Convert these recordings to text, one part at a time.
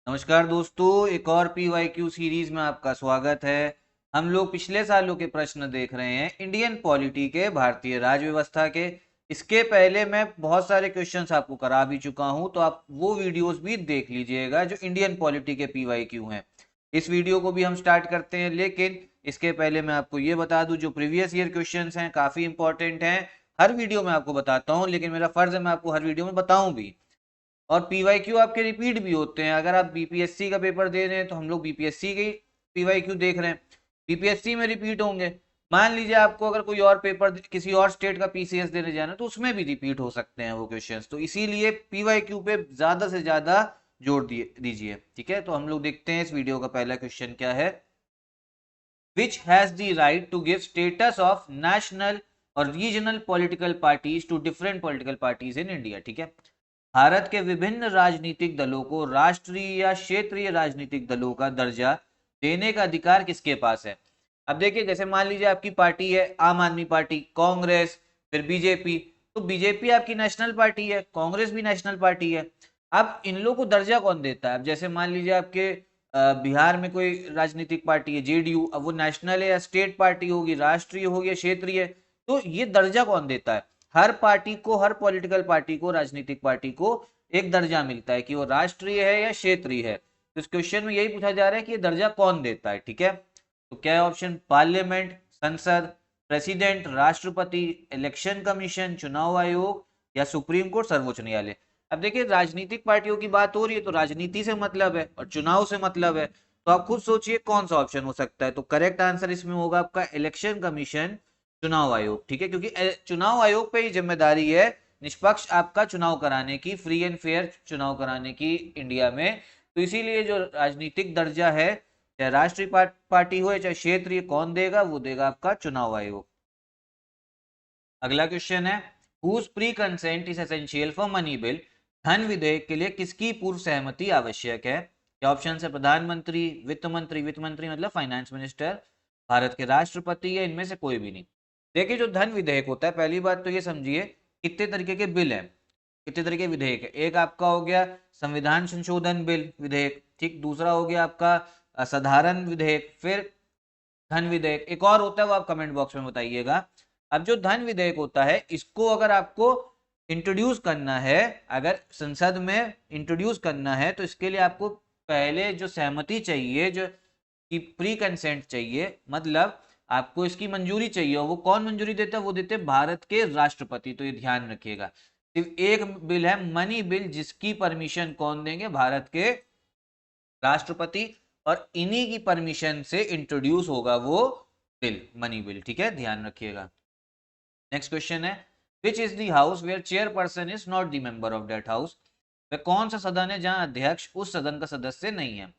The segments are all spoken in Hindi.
नमस्कार दोस्तों, एक और PYQ सीरीज में आपका स्वागत है। हम लोग पिछले सालों के प्रश्न देख रहे हैं इंडियन पॉलिटी के, भारतीय राज व्यवस्था के। इसके पहले मैं बहुत सारे क्वेश्चंस आपको करा भी चुका हूं, तो आप वो वीडियोस भी देख लीजिएगा जो इंडियन पॉलिटी के PYQ हैं। इस वीडियो को भी हम स्टार्ट करते हैं, लेकिन इसके पहले मैं आपको ये बता दूं, जो प्रीवियस ईयर क्वेश्चंस हैं काफी इंपॉर्टेंट हैं। हर वीडियो में आपको बताता हूँ, लेकिन मेरा फर्ज है मैं आपको हर वीडियो में बताऊं भी। और पीवाईक्यू आपके रिपीट भी होते हैं। अगर आप बीपीएससी का पेपर दे रहे हैं तो हम लोग बीपीएससी के पीवाईक्यू देख रहे हैं, बीपीएससी में रिपीट होंगे। मान लीजिए आपको अगर कोई और पेपर किसी और स्टेट का पीसीएस देने जाना तो उसमें भी रिपीट हो सकते हैं वो क्वेश्चंस, तो इसीलिए पीवाईक्यू पे ज्यादा से ज्यादा जोर दीजिए। ठीक है, तो हम लोग देखते हैं इस वीडियो का पहला क्वेश्चन क्या है। Which has the right to give status of national और regional political parties to different political parties in India. ठीक है, भारत के विभिन्न राजनीतिक दलों को राष्ट्रीय या क्षेत्रीय राजनीतिक दलों का दर्जा देने का अधिकार किसके पास है। अब देखिए, जैसे मान लीजिए आपकी पार्टी है आम आदमी पार्टी, कांग्रेस, फिर बीजेपी। तो बीजेपी आपकी नेशनल पार्टी है, कांग्रेस भी नेशनल पार्टी है। अब इन लोगों को दर्जा कौन देता है? अब जैसे मान लीजिए आपके बिहार में कोई राजनीतिक पार्टी है जेडीयू, अब वो नेशनल है या स्टेट पार्टी होगी, राष्ट्रीय होगी या क्षेत्रीय, तो ये दर्जा कौन देता है? हर पार्टी को, हर पॉलिटिकल पार्टी को, राजनीतिक पार्टी को एक दर्जा मिलता है कि वो राष्ट्रीय है या क्षेत्रीय है। तो इस क्वेश्चन में यही पूछा जा रहा है कि ये दर्जा कौन देता है। ठीक है, तो क्या है ऑप्शन? पार्लियामेंट, संसद, प्रेसिडेंट, राष्ट्रपति, इलेक्शन कमीशन, चुनाव आयोग या सुप्रीम कोर्ट, सर्वोच्च न्यायालय। अब देखिए, राजनीतिक पार्टियों की बात हो रही है तो राजनीति से मतलब है और चुनाव से मतलब है, तो आप खुद सोचिए कौन सा ऑप्शन हो सकता है। तो करेक्ट आंसर इसमें होगा आपका इलेक्शन कमीशन, चुनाव आयोग। ठीक है, क्योंकि चुनाव आयोग पे ही जिम्मेदारी है निष्पक्ष आपका चुनाव कराने की, फ्री एंड फेयर चुनाव कराने की इंडिया में। तो इसीलिए जो राजनीतिक दर्जा है, चाहे राष्ट्रीय पार्टी हो या चाहे क्षेत्रीय, कौन देगा? वो देगा आपका चुनाव आयोग। अगला क्वेश्चन है, whose prior consent is essential for money bill. धन विधेयक के लिए किसकी पूर्व सहमति आवश्यक है? क्या ऑप्शन है? प्रधानमंत्री, वित्त मंत्री, वित्त मंत्री मतलब फाइनेंस मिनिस्टर, भारत के राष्ट्रपति, या इनमें से कोई भी नहीं। देखिए, जो धन विधेयक होता है, पहली बात तो ये समझिए कितने तरीके के बिल हैं, कितने तरीके विधेयक है। एक आपका हो गया संविधान संशोधन बिल विधेयक, ठीक। दूसरा हो गया आपका साधारण विधेयक, फिर धन विधेयक। एक और होता है, वो आप कमेंट बॉक्स में बताइएगा। अब जो धन विधेयक होता है, इसको अगर आपको इंट्रोड्यूस करना है, अगर संसद में इंट्रोड्यूस करना है, तो इसके लिए आपको पहले जो सहमति चाहिए, जो कि प्री कंसेंट चाहिए, मतलब आपको इसकी मंजूरी चाहिए। और वो कौन मंजूरी देता है? वो देते हैं भारत के राष्ट्रपति। तो ये ध्यान रखिएगा, सिर्फ एक बिल है मनी बिल, जिसकी परमिशन कौन देंगे? भारत के राष्ट्रपति। और इन्हीं की परमिशन से इंट्रोड्यूस होगा वो बिल, मनी बिल। ठीक है, ध्यान रखिएगा। नेक्स्ट क्वेश्चन है, which is the house where chairperson is not the member of that house. वह कौन सा सदन है जहां अध्यक्ष उस सदन का सदस्य नहीं है?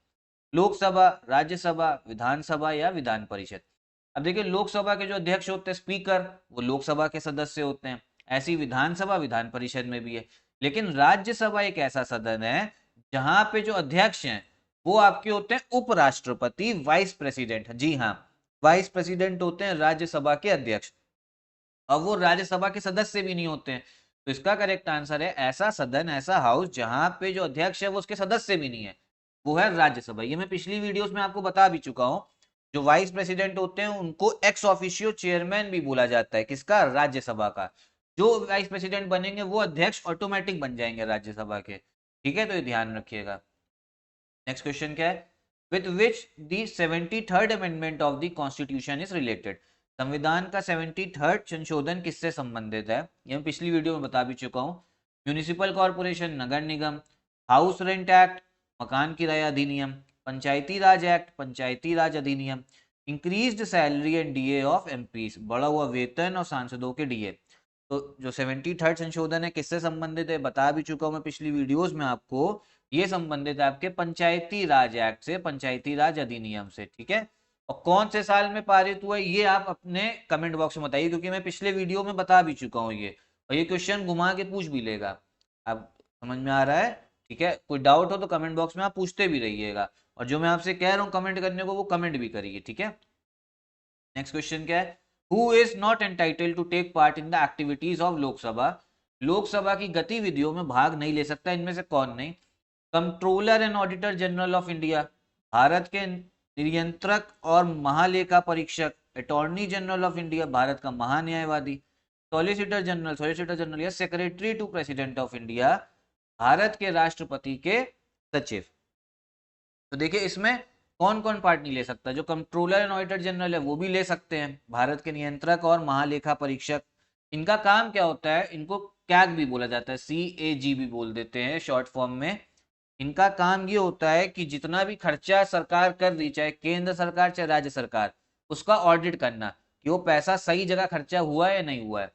लोकसभा, राज्यसभा, विधानसभा या विधान परिषद। अब देखिए, लोकसभा के जो अध्यक्ष होते हैं, स्पीकर, वो लोकसभा के सदस्य होते हैं। ऐसी विधानसभा, विधान परिषद में भी है। लेकिन राज्यसभा एक ऐसा सदन है जहां पे जो अध्यक्ष हैं वो आपके होते हैं उपराष्ट्रपति, वाइस प्रेसिडेंट। जी हाँ, वाइस प्रेसिडेंट होते हैं राज्यसभा के अध्यक्ष। अब वो राज्यसभा के सदस्य भी नहीं होते हैं। तो इसका करेक्ट आंसर है ऐसा सदन, ऐसा हाउस जहां पे जो अध्यक्ष है वो उसके सदस्य भी नहीं है, वो है राज्यसभा। ये मैं पिछली वीडियोस में आपको बता भी चुका हूं। जो वाइस प्रेसिडेंट होते हैं उनको एक्स ऑफिशियो चेयरमैन भी बोला जाता है, किसका? राज्यसभा का। जो वाइस प्रेसिडेंट बनेंगे वो अध्यक्ष ऑटोमेटिक बन जाएंगे राज्यसभा के। ठीक है, तो ये ध्यान रखिएगा। नेक्स्ट क्वेश्चन क्या है, with which the 73rd amendment of the constitution is related. संविधान का 73rd संशोधन किससे संबंधित है? ये मैं पिछली वीडियो में बता भी चुका हूँ। म्यूनिसिपल कॉर्पोरेशन, नगर निगम, हाउस रेंट एक्ट, मकान किराया अधिनियम, पंचायती राज एक्ट, पंचायती राज अधिनियम, increased salary and DA of MPs, बढ़ा हुआ वेतन और सांसदों के डीए। तो जो 73rd संशोधन है किससे संबंधित है बता भी चुका हूं मैं पिछली वीडियोस में आपको। ये संबंधित है आपके पंचायती राज एक्ट से, पंचायती राज अधिनियम से। ठीक है, और कौन से साल में पारित हुआ ये आप अपने कमेंट बॉक्स में बताइए, क्योंकि मैं पिछले वीडियो में बता भी चुका हूँ ये। और ये क्वेश्चन घुमा के पूछ भी लेगा। अब समझ में आ रहा है? ठीक है, कोई डाउट हो तो कमेंट बॉक्स में आप पूछते भी रहिएगा, और जो मैं आपसे कह रहा हूँ कमेंट करने को, वो कमेंट भी करिए। ठीक है, नेक्स्ट क्वेश्चन क्या है, who is not entitled to take part in the activities of Lok Sabha. Lok Sabha की गतिविधियों में भाग नहीं ले सकता, इनमें से कौन नहीं? Controller and auditor general of India, Bharat के नियंत्रक और महालेखा परीक्षक, attorney general of India, Bharat का महान्यायवादी, सॉलिसिटर जनरल या secretary to president of India, Bharat के राष्ट्रपति के सचिव। तो देखिए इसमें कौन कौन पार्ट नहीं ले सकता, जो कंट्रोलर एंड ऑडिटर जनरल है वो भी ले सकते हैं, भारत के नियंत्रक और महालेखा परीक्षक, इनका काम क्या होता है, इनको कैग भी बोला जाता है, CAG भी बोल देते हैं शॉर्ट फॉर्म में। इनका काम ये होता है कि जितना भी खर्चा सरकार कर रही, चाहे केंद्र सरकार चाहे राज्य सरकार, उसका ऑडिट करना कि वो पैसा सही जगह खर्चा हुआ है या नहीं हुआ है।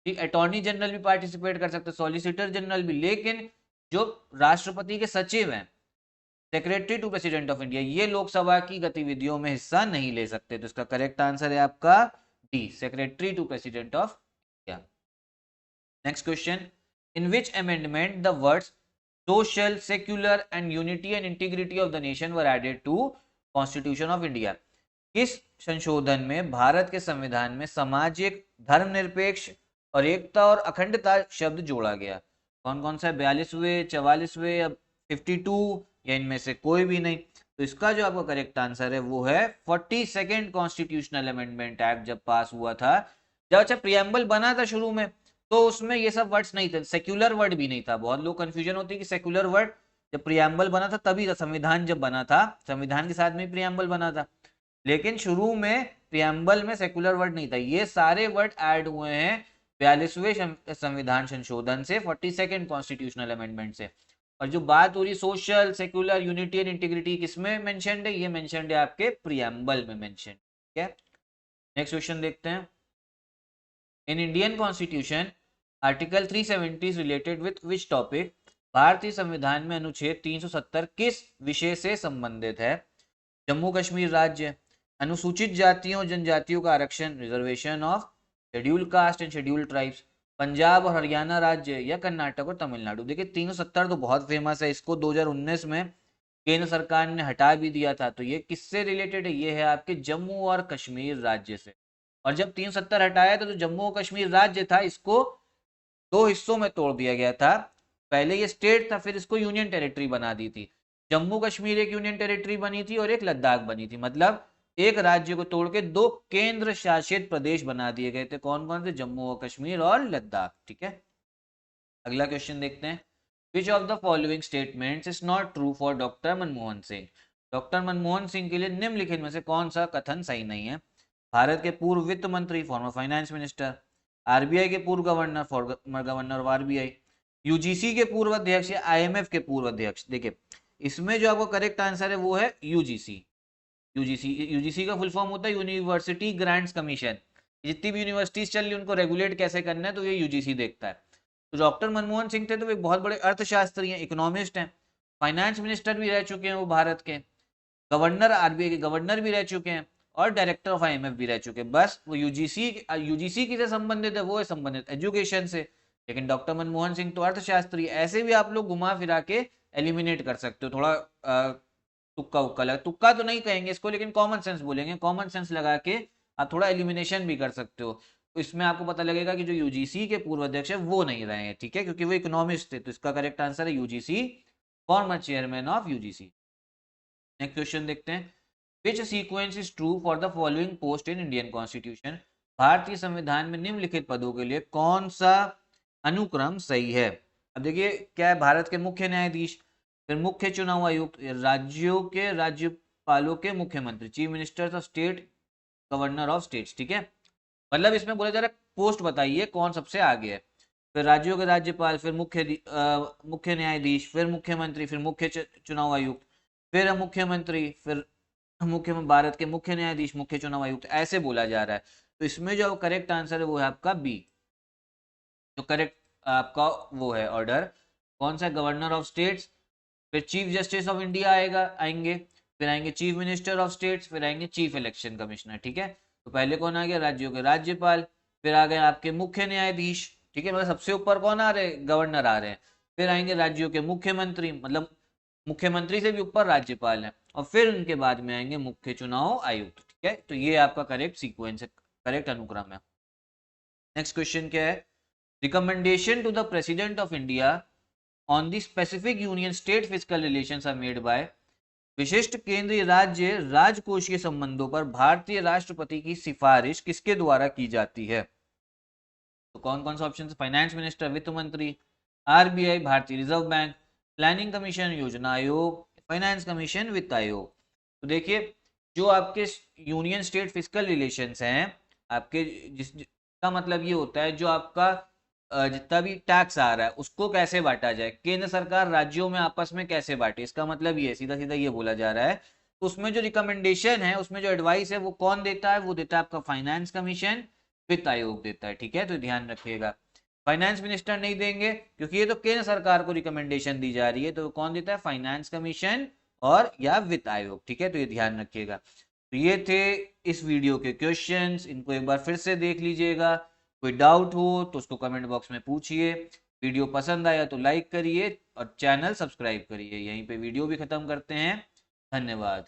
ठीक, अटॉर्नी जनरल भी पार्टिसिपेट कर सकते हैं, सॉलिसिटर जनरल भी, लेकिन जो राष्ट्रपति के सचिव हैं, secretary to president of India, ये लोकसभा की गतिविधियों में हिस्सा नहीं ले सकते। तो इसका करेक्ट आंसर है आपका D, secretary to president of India. Next question, in which amendment the words social, secular and unity and integrity of the nation were added to constitution of India, किस संशोधन में भारत के संविधान में सामाजिक, धर्मनिरपेक्ष और एकता और अखंडता शब्द जोड़ा गया? कौन कौन सा, 42वें, 44वें या 52 या इनमें से कोई भी नहीं? तो इसका जो आपका करेक्ट आंसर है वो है 42nd कॉन्स्टिट्यूशनल अमेंडमेंट एक्ट जब पास हुआ था। जब अच्छा प्रियम्बल बना था शुरू में तो उसमें ये सब वर्ड्स नहीं थे, सेक्युलर वर्ड भी नहीं था। बहुत लोग कंफ्यूजन होती है कि सेक्युलर वर्ड जब प्रियम्बल बना था तभी था, संविधान जब बना था, संविधान के साथ में प्रियम्बल बना था, लेकिन शुरू में प्रियम्बल में सेक्युलर वर्ड नहीं था। ये सारे वर्ड ऐड हुए हैं 42वें संविधान संशोधन से, 42nd कॉन्स्टिट्यूशनल अमेंडमेंट से। और जो बात हो रही social, secular, unity and integrity, किसमें मेंशन्ड है? ये मेंशन्ड है आपके प्रियम्बल में मेंशन्ड। ठीक है, नेक्स्ट क्वेश्चन देखते हैं। In Indian constitution article 370 is related with which topic? भारतीय संविधान में अनुच्छेद 370 किस विषय से संबंधित है? जम्मू कश्मीर राज्य, अनुसूचित जातियों जनजातियों का आरक्षण, reservation of schedule caste and schedule tribes, Punjab और हरियाणा राज्य या कर्नाटक और तमिलनाडु? देखिए 370 तो बहुत फेमस है, इसको 2019 में केंद्र सरकार ने हटा भी दिया था। तो ये किससे रिलेटेड है? ये है आपके जम्मू और कश्मीर राज्य से। और जब 370 हटाया तो जो जम्मू और कश्मीर राज्य था इसको दो हिस्सों में तोड़ दिया गया था। पहले ये स्टेट था, फिर इसको यूनियन टेरिटरी बना दी थी। जम्मू कश्मीर एक यूनियन टेरिटरी बनी थी और एक लद्दाख बनी थी, मतलब एक राज्य को तोड़ के दो केंद्र शासित प्रदेश बना दिए गए थे। कौन कौन से? जम्मू और कश्मीर और लद्दाख। ठीक है, अगला क्वेश्चन देखते हैं। Which of the following statements is not true for doctor Manmohan Singh? Doctor Manmohan Singh के लिए निम्नलिखित में से कौन सा कथन सही नहीं है? भारत के पूर्व वित्त मंत्री, फॉर्मर फाइनेंस मिनिस्टर, आरबीआई के पूर्व governor, governor of RBI, UGC के पूर्व अध्यक्ष या आईएमएफ के पूर्व अध्यक्ष? देखिए इसमें जो आपको करेक्ट आंसर है वो है यूजीसी। यूजीसी का फुल फॉर्म होता है यूनिवर्सिटी ग्रांट्स कमीशन। जितनी भी यूनिवर्सिटीज चल रही है उनको रेगुलेट कैसे करना है तो ये यूजीसी देखता है। तो डॉक्टर मनमोहन सिंह थे तो एक बहुत बड़े अर्थशास्त्री हैं, इकोनॉमिस्ट हैं, फाइनेंस मिनिस्टर भी रह चुके हैं वो भारत के, गवर्नर, आरबीआई के गवर्नर भी रह चुके हैं और डायरेक्टर ऑफ आईएमएफ भी रह चुके हैं। बस वो यूजीसी किसे संबंधित है? वो है संबंधित एजुकेशन से। लेकिन डॉक्टर मनमोहन सिंह तो अर्थशास्त्री। ऐसे भी आप लोग घुमा फिरा के एलिमिनेट कर सकते हो, थोड़ा तुक्का उक्का लगा, तुक्का तो नहीं कहेंगे इसको लेकिन कॉमन सेंस बोलेंगे, कॉमन सेंस लगा के आप थोड़ा एलिमिनेशन भी कर सकते हो। तो इसमें आपको पता लगेगा कि जो यूजीसी के पूर्व अध्यक्ष है वो नहीं रहे हैं, ठीक है, क्योंकि वो इकोनॉमिस्ट थे। तो इसका करेक्ट आंसर है UGC, former chairman of UGC. Next question देखते हैं। विच sequence is true for the following post in Indian constitution? भारतीय संविधान में निम्नलिखित पदों के लिए कौन सा अनुक्रम सही है? अब देखिए क्या है, भारत के मुख्य न्यायाधीश, फिर मुख्य चुनाव आयुक्त, राज्यों के राज्यपालों के मुख्यमंत्री, chief ministers of state, governor of states. ठीक है, मतलब इसमें बोला जा रहा है पोस्ट बताइए कौन सबसे आगे है। फिर राज्यों के राज्यपाल, फिर मुख्य न्यायाधीश, फिर मुख्यमंत्री, फिर मुख्य चुनाव आयुक्त, फिर मुख्यमंत्री, फिर भारत के मुख्य न्यायाधीश, मुख्य चुनाव आयुक्त, ऐसे बोला जा रहा है। तो इसमें जो करेक्ट आंसर है वो है आपका बी। जो करेक्ट आपका वो है ऑर्डर कौन सा? गवर्नर ऑफ स्टेट्स, फिर चीफ जस्टिस ऑफ इंडिया आएंगे, फिर आएंगे चीफ मिनिस्टर ऑफ स्टेट्स, फिर आएंगे चीफ इलेक्शन कमिश्नर। ठीक है, तो पहले कौन आ गया? राज्यों के राज्यपाल, फिर आ गए आपके मुख्य न्यायाधीश, ठीक है, मतलब सबसे ऊपर कौन आ रहे हैं? गवर्नर आ रहे हैं। फिर आएंगे राज्यों के मुख्यमंत्री, मतलब मुख्यमंत्री से भी ऊपर राज्यपाल है, और फिर उनके बाद में आएंगे मुख्य चुनाव आयुक्त। ठीक है, तो ये आपका करेक्ट सीक्वेंस है, करेक्ट अनुक्रम है। नेक्स्ट क्वेश्चन क्या है? Recommendation to the president of India on the specific union state fiscal relations are made by, विशिष्ट केंद्रीय राज्य राजकोषीय संबंधों पर भारतीय राष्ट्रपति की सिफारिश किसके द्वारा की जाती है? तो कौन कौन सा ऑप्शन? फाइनेंस मिनिस्टर, वित्त मंत्री, आरबीआई भारतीय रिजर्व बैंक, प्लानिंग कमीशन, योजना आयोग, फाइनेंस कमीशन, वित्त आयोग। तो देखिए, जो आपके यूनियन स्टेट फिजिकल रिलेशंस हैं आपके, जिसका मतलब ये होता है जो आपका जितना भी टैक्स आ रहा है उसको कैसे बांटा जाए, केंद्र सरकार राज्यों में आपस में कैसे बांटे, इसका मतलब ये सीधा सीधा ये बोला जा रहा है। तो उसमें जो रिकमेंडेशन है, उसमें जो एडवाइस है, वो कौन देता है? वो देता है आपका फाइनेंस कमीशन, वित्त आयोग देता है। ठीक है, तो ध्यान रखिएगा, फाइनेंस मिनिस्टर नहीं देंगे क्योंकि ये तो केंद्र सरकार को रिकमेंडेशन दी जा रही है, तो कौन देता है? फाइनेंस कमीशन और या वित्त आयोग। ठीक है, तो ये ध्यान रखिएगा। तो ये थे इस वीडियो के क्वेश्चंस, इनको एक बार फिर से देख लीजिएगा। कोई डाउट हो तो उसको कमेंट बॉक्स में पूछिए। वीडियो पसंद आया तो लाइक करिए और चैनल सब्सक्राइब करिए। यहीं पे वीडियो भी खत्म करते हैं। धन्यवाद।